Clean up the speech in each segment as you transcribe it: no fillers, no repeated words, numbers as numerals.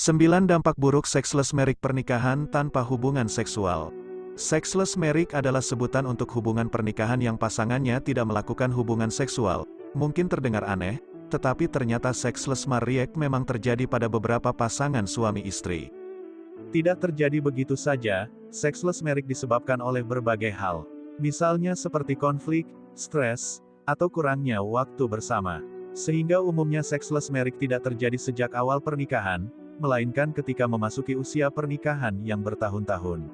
9 dampak buruk sexless marriage pernikahan tanpa hubungan seksual. Sexless marriage adalah sebutan untuk hubungan pernikahan yang pasangannya tidak melakukan hubungan seksual. Mungkin terdengar aneh, tetapi ternyata sexless marriage memang terjadi pada beberapa pasangan suami istri. Tidak terjadi begitu saja, sexless marriage disebabkan oleh berbagai hal. Misalnya seperti konflik, stres, atau kurangnya waktu bersama. Sehingga umumnya sexless marriage tidak terjadi sejak awal pernikahan, melainkan ketika memasuki usia pernikahan yang bertahun-tahun.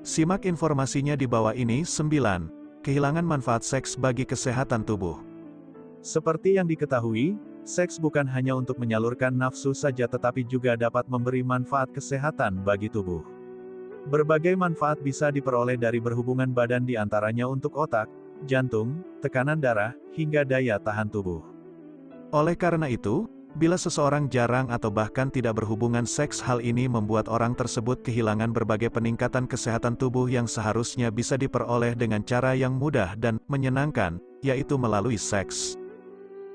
Simak informasinya di bawah ini. 9. Kehilangan manfaat seks bagi kesehatan tubuh. Seperti yang diketahui, seks bukan hanya untuk menyalurkan nafsu saja tetapi juga dapat memberi manfaat kesehatan bagi tubuh. Berbagai manfaat bisa diperoleh dari berhubungan badan, di antaranya untuk otak, jantung, tekanan darah, hingga daya tahan tubuh. Oleh karena itu, bila seseorang jarang atau bahkan tidak berhubungan seks, hal ini membuat orang tersebut kehilangan berbagai peningkatan kesehatan tubuh yang seharusnya bisa diperoleh dengan cara yang mudah dan menyenangkan, yaitu melalui seks.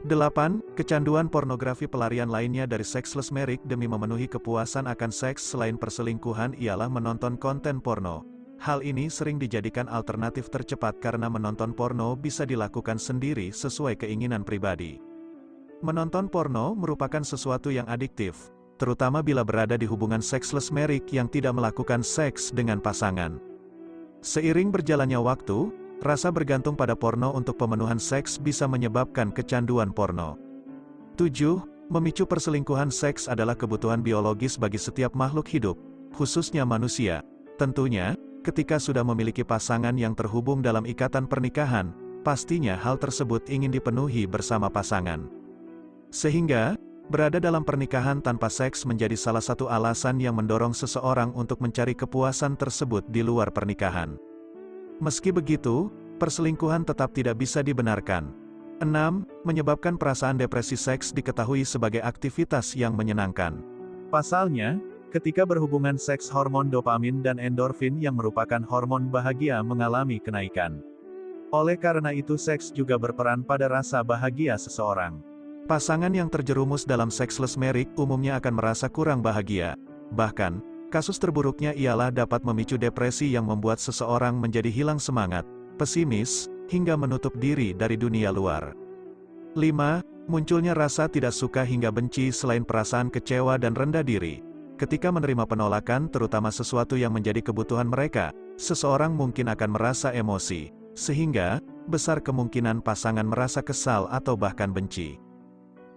8. Kecanduan pornografi. Pelarian lainnya dari sexless marriage demi memenuhi kepuasan akan seks selain perselingkuhan ialah menonton konten porno. Hal ini sering dijadikan alternatif tercepat karena menonton porno bisa dilakukan sendiri sesuai keinginan pribadi. Menonton porno merupakan sesuatu yang adiktif, terutama bila berada di hubungan sexless marriage yang tidak melakukan seks dengan pasangan. Seiring berjalannya waktu, rasa bergantung pada porno untuk pemenuhan seks bisa menyebabkan kecanduan porno. 7. Memicu perselingkuhan. Seks adalah kebutuhan biologis bagi setiap makhluk hidup, khususnya manusia. Tentunya, ketika sudah memiliki pasangan yang terhubung dalam ikatan pernikahan, pastinya hal tersebut ingin dipenuhi bersama pasangan. Sehingga, berada dalam pernikahan tanpa seks menjadi salah satu alasan yang mendorong seseorang untuk mencari kepuasan tersebut di luar pernikahan. Meski begitu, perselingkuhan tetap tidak bisa dibenarkan. 6. Menyebabkan perasaan depresi. Seks diketahui sebagai aktivitas yang menyenangkan. Pasalnya, ketika berhubungan seks, hormon dopamin dan endorfin yang merupakan hormon bahagia mengalami kenaikan. Oleh karena itu, seks juga berperan pada rasa bahagia seseorang. Pasangan yang terjerumus dalam sexless marriage umumnya akan merasa kurang bahagia. Bahkan, kasus terburuknya ialah dapat memicu depresi yang membuat seseorang menjadi hilang semangat, pesimis, hingga menutup diri dari dunia luar. 5. Munculnya rasa tidak suka hingga benci. Selain perasaan kecewa dan rendah diri, ketika menerima penolakan, terutama sesuatu yang menjadi kebutuhan mereka, seseorang mungkin akan merasa emosi, sehingga besar kemungkinan pasangan merasa kesal atau bahkan benci.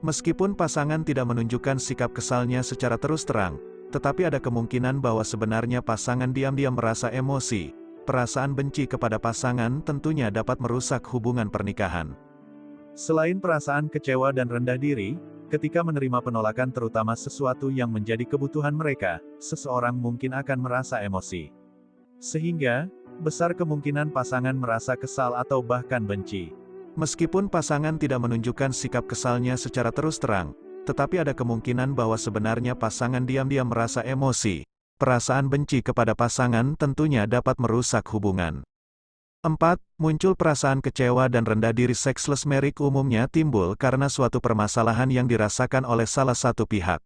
Meskipun pasangan tidak menunjukkan sikap kesalnya secara terus terang, tetapi ada kemungkinan bahwa sebenarnya pasangan diam-diam merasa emosi. Perasaan benci kepada pasangan tentunya dapat merusak hubungan pernikahan. Selain perasaan kecewa dan rendah diri, ketika menerima penolakan, terutama sesuatu yang menjadi kebutuhan mereka, seseorang mungkin akan merasa emosi. Sehingga, besar kemungkinan pasangan merasa kesal atau bahkan benci. Meskipun pasangan tidak menunjukkan sikap kesalnya secara terus terang, tetapi ada kemungkinan bahwa sebenarnya pasangan diam-diam merasa emosi. Perasaan benci kepada pasangan tentunya dapat merusak hubungan. 4. Muncul perasaan kecewa dan rendah diri. Sexless marriage umumnya timbul karena suatu permasalahan yang dirasakan oleh salah satu pihak.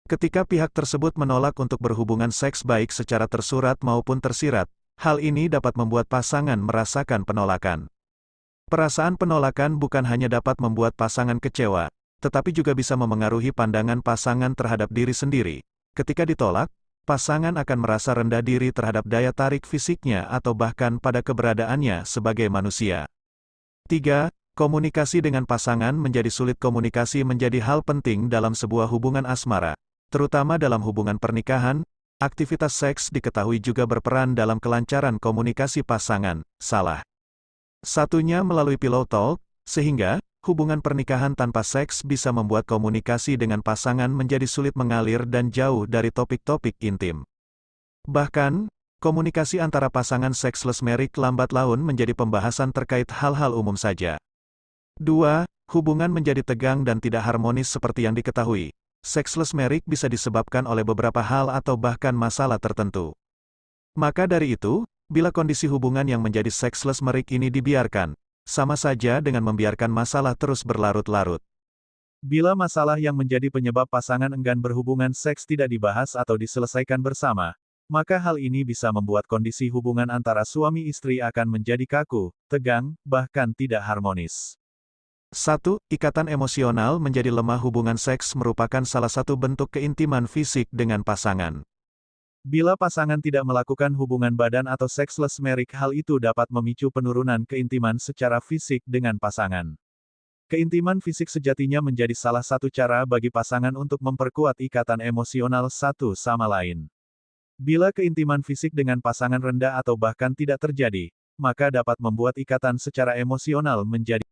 Ketika pihak tersebut menolak untuk berhubungan seks baik secara tersurat maupun tersirat, hal ini dapat membuat pasangan merasakan penolakan. Perasaan penolakan bukan hanya dapat membuat pasangan kecewa, tetapi juga bisa memengaruhi pandangan pasangan terhadap diri sendiri. Ketika ditolak, pasangan akan merasa rendah diri terhadap daya tarik fisiknya atau bahkan pada keberadaannya sebagai manusia. 3. Komunikasi dengan pasangan menjadi sulit. Komunikasi menjadi hal penting dalam sebuah hubungan asmara, terutama dalam hubungan pernikahan. Aktivitas seks diketahui juga berperan dalam kelancaran komunikasi pasangan. Salah satunya melalui pillow talk, sehingga hubungan pernikahan tanpa seks bisa membuat komunikasi dengan pasangan menjadi sulit mengalir dan jauh dari topik-topik intim. Bahkan, komunikasi antara pasangan sexless marriage lambat laun menjadi pembahasan terkait hal-hal umum saja. 2. Hubungan menjadi tegang dan tidak harmonis. Seperti yang diketahui, sexless marriage bisa disebabkan oleh beberapa hal atau bahkan masalah tertentu. Maka dari itu, bila kondisi hubungan yang menjadi sexless marriage ini dibiarkan, sama saja dengan membiarkan masalah terus berlarut-larut. Bila masalah yang menjadi penyebab pasangan enggan berhubungan seks tidak dibahas atau diselesaikan bersama, maka hal ini bisa membuat kondisi hubungan antara suami istri akan menjadi kaku, tegang, bahkan tidak harmonis. 1. Ikatan emosional menjadi lemah. Hubungan seks merupakan salah satu bentuk keintiman fisik dengan pasangan. Bila pasangan tidak melakukan hubungan badan atau sexless marriage, hal itu dapat memicu penurunan keintiman secara fisik dengan pasangan. Keintiman fisik sejatinya menjadi salah satu cara bagi pasangan untuk memperkuat ikatan emosional satu sama lain. Bila keintiman fisik dengan pasangan rendah atau bahkan tidak terjadi, maka dapat membuat ikatan secara emosional menjadi